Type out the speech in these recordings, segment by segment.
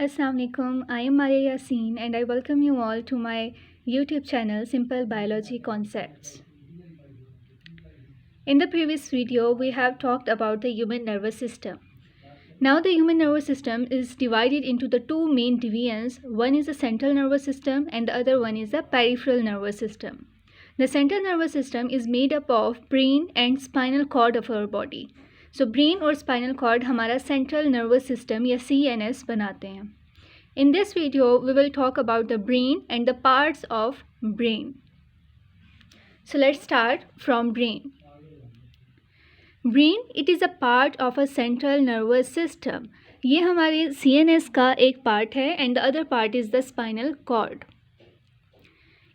Assalamualaikum. I am Maria Yasin and I welcome you all to my YouTube channel Simple Biology Concepts. In the previous video, we have talked about the human nervous system. Now the human nervous system is divided into the two main divisions. One is the central nervous system and the other one is the peripheral nervous system. The central nervous system is made up of brain and spinal cord of our body. So brain और spinal cord हमारा central nervous system या CNS बनाते हैं. In this video, we will talk about the brain and the parts of brain. So let's start from brain. Brain, it is a part of a central nervous system. ये हमारे CNS का एक part है and the other part is the spinal cord.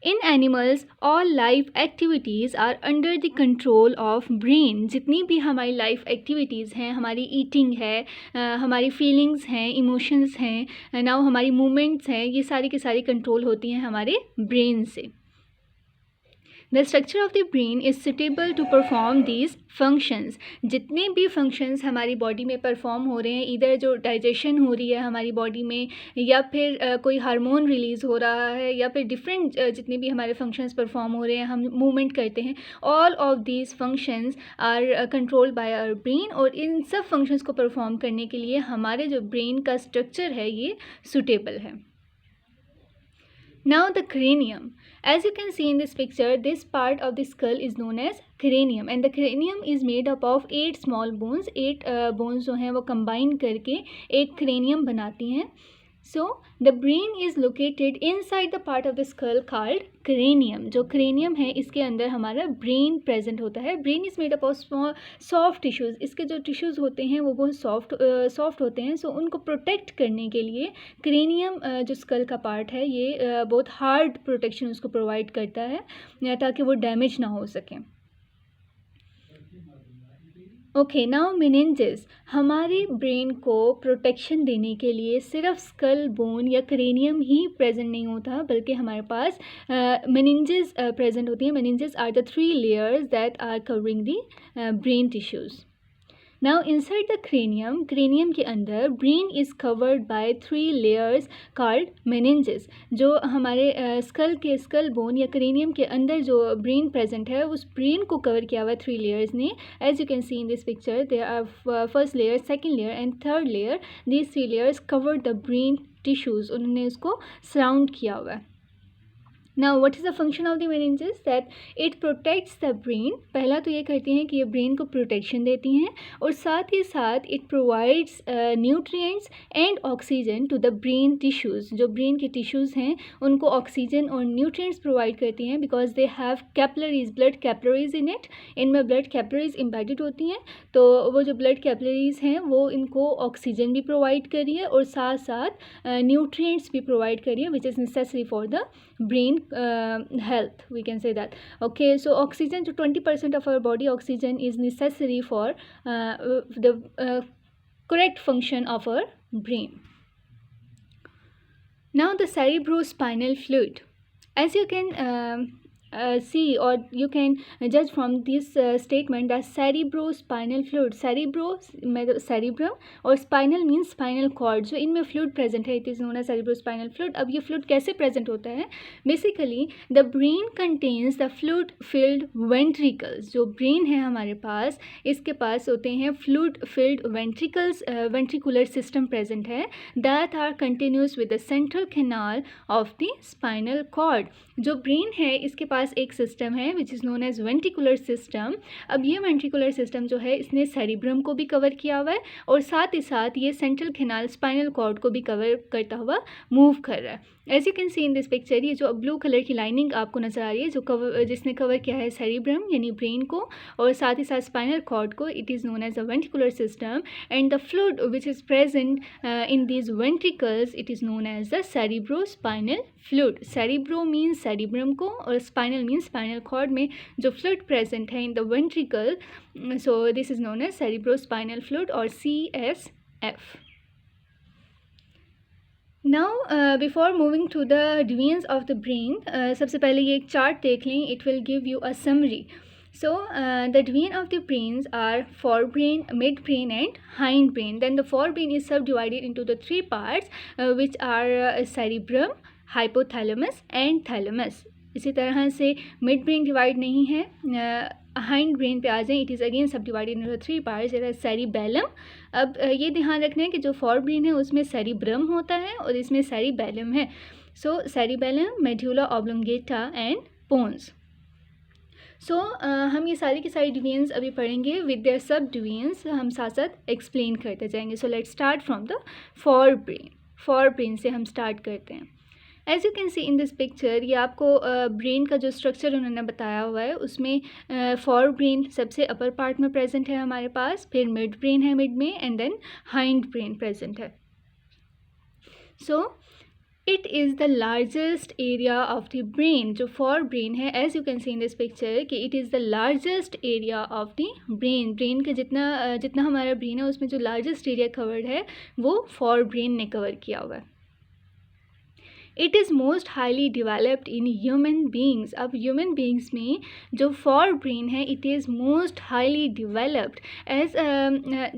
In animals, all life activities are under the control of brain. जितनी भी हमारी life activities हैं, हमारी eating है, हमारी feelings हैं, emotions हैं, now हमारी movements हैं, ये सारी की सारी control होती हैं हमारे brain से. The structure of the brain is suitable to perform these functions. जितने भी functions हमारी body में perform हो रहे हैं, इधर जो digestion हो रही है हमारी body में या फिर कोई हार्मोन रिलीज़ हो रहा है या फिर different जितने भी हमारे functions perform हो रहे हैं, हम movement करते हैं, all of these functions are controlled by our brain. और इन सब functions को perform करने के लिए हमारे जो brain का structure है ये suitable है. Now the cranium. As you can see in this picture, this part of the skull is known as cranium and the cranium is made up of 8 small bones. 8 bones जो हैं वो combine करके एक cranium बनाती हैं. So the brain is located inside the part of the skull called cranium. जो cranium है इसके अंदर हमारा brain present होता है. Brain is made up of small soft tissues. इसके जो tissues होते हैं वो बहुत soft होते हैं. So उनको protect करने के लिए cranium जो skull का part है ये बहुत hard protection उसको provide करता है ताकि वो damage ना हो सके. Okay now meninges. हमारे ब्रेन को प्रोटेक्शन देने के लिए सिर्फ स्कल बोन या क्रेनियम ही प्रेजेंट नहीं होता बल्कि हमारे पास मेनिंजेस प्रेजेंट होती हैं. Meninges are the 3 layers that are covering the brain tissues. Now inside the cranium के अंदर brain is covered by 3 layers called meninges. जो हमारे skull bone या cranium के अंदर जो brain present है उस brain को cover किया हुआ 3 layers ने. As you can see in this picture, there are first layer, second layer and third layer. These 3 layers cover the brain tissues. उन्होंने उसको surround किया हुआ है. Now what is the function of the meninges? That it protects the brain. पहला तो ये करती हैं कि ये brain को protection देती हैं और साथ ही साथ it provides nutrients and oxygen to the brain tissues. जो brain के tissues हैं उनको oxygen और nutrients provide करती हैं because they have capillaries, blood capillaries in it. इनमें blood capillaries embedded होती हैं तो वो जो blood capillaries हैं वो इनको oxygen भी provide कर रही है और साथ साथ nutrients भी provide कर रही है which is necessary for the brain health, we can say that. Okay, so oxygen to 20% of our body oxygen is necessary for the correct function of our brain. Now the cerebrospinal fluid. As you can see or you can judge from this statement that cerebrospinal fluid, cerebrum और spinal means spinal cord, जो इनमें fluid present है, it is known as cerebrospinal fluid. अब ये fluid कैसे present होता है? Basically the brain contains the fluid filled ventricles. जो brain है हमारे पास इसके पास होते हैं fluid filled ventricles, ventricular system present है that are continuous with the central canal of the spinal cord. जो brain है इसके पास एक सिस्टम है which is known as ventricular system. अब ये वेंट्रिकुलर सिस्टम जो है इसने सेरिब्रम को भी कवर किया हुआ है और साथ ही साथ ये सेंट्रल कैनाल स्पाइनल कॉर्ड को भी कवर करता हुआ मूव कर रहा है. As you can see in this picture, ये जो ब्लू कलर की लाइनिंग आपको नज़र आ रही है जो जिसने कवर किया है सेरिब्रम यानी ब्रेन को और साथ ही साथ स्पाइनल कॉर्ड को, it is known as a ventricular system. And the fluid which is present in these ventricles it is known as the cerebrospinal fluid. Cerebro means cerebrum को और स्पाइनल मीन्स स्पाइनल कॉर्ड में जो fluid present है in the ventricle, so this is known as cerebrospinal fluid और CSF. Now before moving to the divisions of the brain, सबसे पहले ये एक चार्ट देख लें. It will give you a summary. So the domain of the brains are forebrain, midbrain and hindbrain. Then the forebrain is subdivided into the three parts which are cerebrum, hypothalamus and thalamus. इसी तरह से mid brain divide नहीं है. Hind brain पे आ जाएं, it is again सब divided into three parts. जरा cerebellum. अब ये ध्यान रखना है कि जो फोर ब्रेन है उसमें सेरिब्रम होता है और इसमें सेरिबेलम है. So cerebellum, medulla oblongata and pons. So हम ये सारी की सारी डिवीजन्स अभी पढ़ेंगे विद देयर सब डिवीजन्स. हम साथ साथ एक्सप्लेन करते जाएंगे. So let's start from the forebrain. Forebrain से हम स्टार्ट करते हैं. As you can see in this picture, ये आपको ब्रेन का जो स्ट्रक्चर उन्होंने बताया हुआ है उसमें फोर ब्रेन सबसे अपर पार्ट में प्रेजेंट है हमारे पास, फिर मिड ब्रेन है मिड में, and then hind brain present है. So it is the largest area of the brain. जो फोर ब्रेन है, as you can see in this picture, कि it is the largest area of the brain. Brain का जितना हमारा brain है उसमें जो लार्जेस्ट एरिया कवर्ड है वो फोर ब्रेन ने कवर किया हुआ है. It is most highly developed in human beings. अब ह्यूमन बींग्स में जो फोर ब्रेन है it is most highly developed. As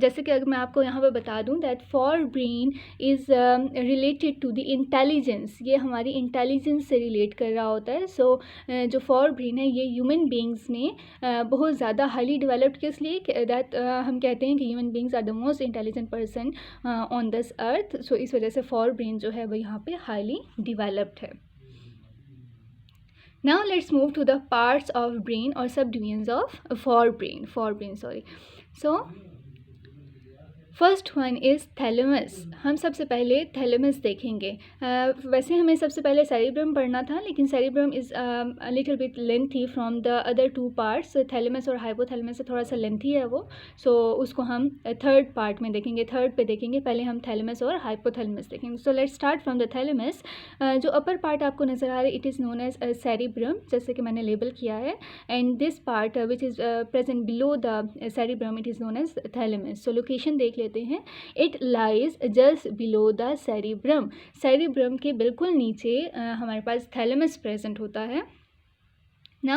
जैसे कि अगर मैं आपको यहाँ पर बता दूँ that forebrain is related to the intelligence. ये हमारी इंटेलिजेंस से रिलेट कर रहा होता है. सो जो फोर ब्रेन है ये ह्यूमन बींग्स में बहुत ज़्यादा हाईली डिवेलप्ड. किस लिए? दैट हम कहते हैं कि human beings are the most intelligent person on this earth. So इस वजह से फोर ब्रेन जो है वो यहाँ पे हाईली developed है. Now let's move to the parts of brain or subdivisions of forebrain. So first one is thalamus. हम सबसे पहले थैलेमस देखेंगे. वैसे हमें सबसे पहले सेरिब्रम पढ़ना था, लेकिन cerebrum is little bit lengthy from the other two parts. Thalamus और हाइपोथैलेमस से थोड़ा सा लेंथी है वो. सो उसको हम थर्ड पार्ट में देखेंगे, थर्ड पे देखेंगे. पहले हम थैलेमस और हाइपोथैलेमस देखेंगे. So let's start from the thalamus. जो अपर पार्ट आपको नज़र आ रहा है it is known as cerebrum, जैसे कि मैंने लेबल किया है. And this part which is present below the cerebrum it is known as thalamus. So location देख लेते हैं. It lies just below the cerebrum. Cerebrum के बिल्कुल नीचे हमारे पास थैलेमस प्रेजेंट होता है. Now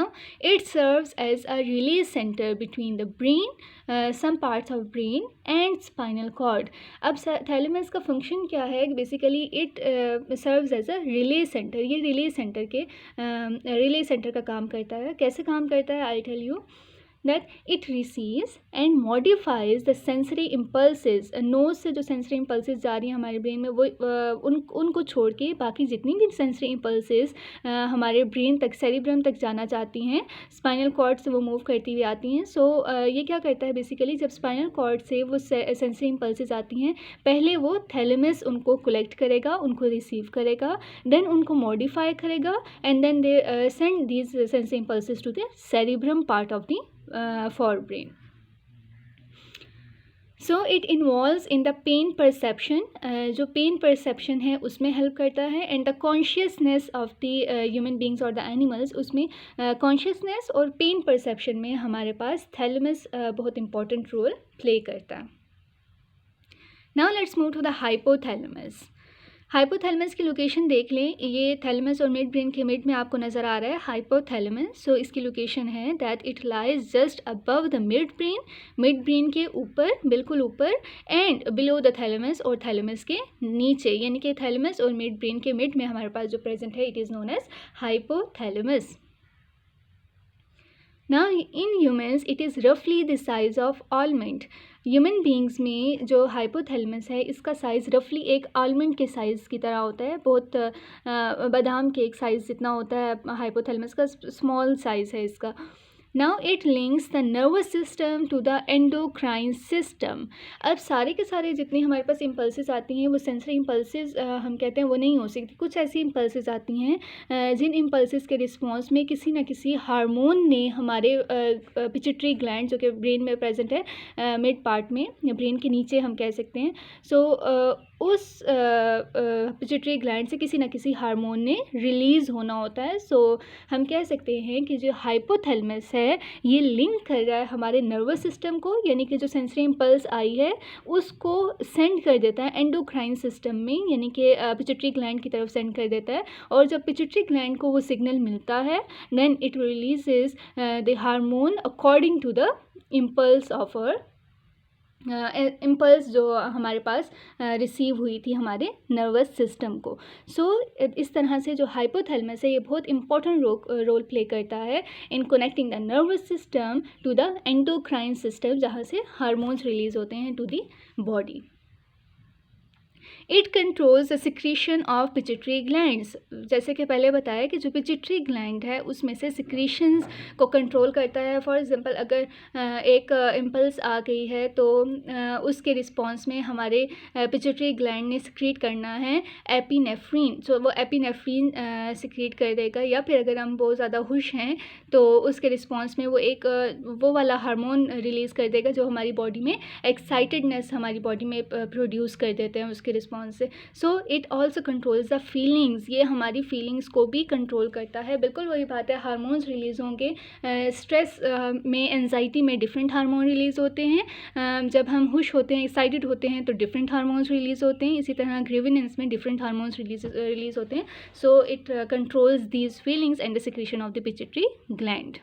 it serves as a relay center between the brain, some parts of brain and spinal cord. अब थैलेमस का फंक्शन क्या है? Basically it serves as a relay centre. ये रिले सेंटर का काम करता है. कैसे काम करता है? I tell you that it receives and modifies the sensory impulses. Nose से जो सेंसरी इम्पल्सेस जा रही हैं हमारे ब्रेन में वो उनको छोड़ के बाकी जितनी भी सेंसरी इम्पल्सेस हमारे ब्रेन तक, सेरिब्रम तक जाना चाहती हैं, स्पाइनल कॉर्ड से वो मूव करती हुई आती हैं. सो ये क्या करता है बेसिकली, जब स्पाइनल कॉर्ड से वो सेंसरी इम्पल्सेस आती हैं पहले वो थैलेमस उनको कलेक्ट करेगा, उनको रिसीव करेगा, देन उनको मॉडिफाई करेगा and then they send these sensory impulses to the cerebrum part of the forebrain. So it involves in the pain perception. जो pain perception है उसमें help करता है. and the consciousness of the human beings or the animals, उसमें consciousness और pain perception में हमारे पास thalamus बहुत important role play करता है. Now let's move to the hypothalamus. Hypothalamus की लोकेशन देख लें. ये थैलेमस और मिड ब्रेन के मिड में आपको नज़र आ रहा है हाइपोथैलेमस. सो इसकी लोकेशन है that it lies just above the mid brain के ऊपर, बिल्कुल ऊपर, एंड बिलो द थैलेमस और थैलेमस के नीचे. यानी कि थैलेमस और मिड ब्रेन के मिड में हमारे पास जो प्रेजेंट है it is known as hypothalamus. Now in humans it is roughly the size of almond. Human beings में जो हाइपोथैलेमस है इसका साइज़ रफली एक आलमंड के साइज़ की तरह होता है. बहुत बादाम के एक साइज़ जितना होता है हाइपोथैलेमस का, स्मॉल साइज़ है इसका. Now it links the nervous system to the endocrine system. अब सारे के सारे जितनी हमारे पास इम्पल्सेस आती हैं वो सेंसरी इम्पल्सेस हम कहते हैं वो नहीं हो सकती. कुछ ऐसी इम्पल्सेस आती हैं जिन इम्पल्सेस के रिस्पॉन्स में किसी न किसी हार्मोन ने हमारे पिट्यूटरी ग्लैंड जो कि ब्रेन में प्रेजेंट है मिड पार्ट में, ब्रेन के नीचे हम कह सकते हैं. सो उस पिट्यूटरी ग्लैंड से किसी न किसी हार्मोन ने रिलीज़ होना होता है। सो हम कह सकते हैं कि जो हाइपोथैलेमस है ये लिंक कर रहा है हमारे नर्वस सिस्टम को, यानी कि जो सेंसरी इम्पल्स आई है उसको सेंड कर देता है एंडोक्राइन सिस्टम में, यानी कि पिट्यूटरी ग्लैंड की तरफ सेंड कर देता है। और जब पिट्यूटरी ग्लैंड को वो सिग्नल मिलता है then it releases the hormone according to the impulse of impulse जो हमारे पास रिसीव हुई थी हमारे नर्वस सिस्टम को। सो इस तरह से जो हाइपोथैलेमस है ये बहुत इंपॉर्टेंट रोल प्ले करता है in connecting the nervous system to the endocrine system, जहाँ से हार्मोन्स रिलीज होते हैं to the body. It controls the secretion of pituitary glands. जैसे कि पहले बताया कि जो पिट्यूटरी ग्लैंड है उसमें से सिक्रीशंस को कंट्रोल करता है। फॉर एग्जांपल अगर एक इम्पल्स आ गई है तो उसके रिस्पॉन्स में हमारे पिट्यूटरी ग्लैंड ने सिक्रीट करना है एपिनेफ्रीन, सो वो एपिनेफ्रीन सिक्रीट कर देगा। या फिर अगर हम बहुत ज़्यादा खुश हैं तो उसके रिस्पॉन्स में वो एक वो वाला हार्मोन रिलीज़ कर देगा जो हमारी बॉडी में एक्साइटेडनेस हमारी बॉडी में प्रोड्यूस कर देते हैं उसके रिस्पॉन्स से। So it also controls the feelings, ये हमारी फीलिंग्स को भी कंट्रोल करता है। बिल्कुल वही बात है, हार्मोन्स रिलीज़ होंगे। स्ट्रेस में, एंजाइटी में डिफरेंट हार्मोन रिलीज़ होते हैं। जब हम खुश होते हैं, एक्साइटेड होते हैं तो डिफरेंट हार्मोन्स रिलीज़ होते हैं। इसी तरह ग्रीविनेंस में डिफरेंट हार्मोन्स रिलीज़ होते हैं। So it controls these feelings and the secretion of the pituitary gland.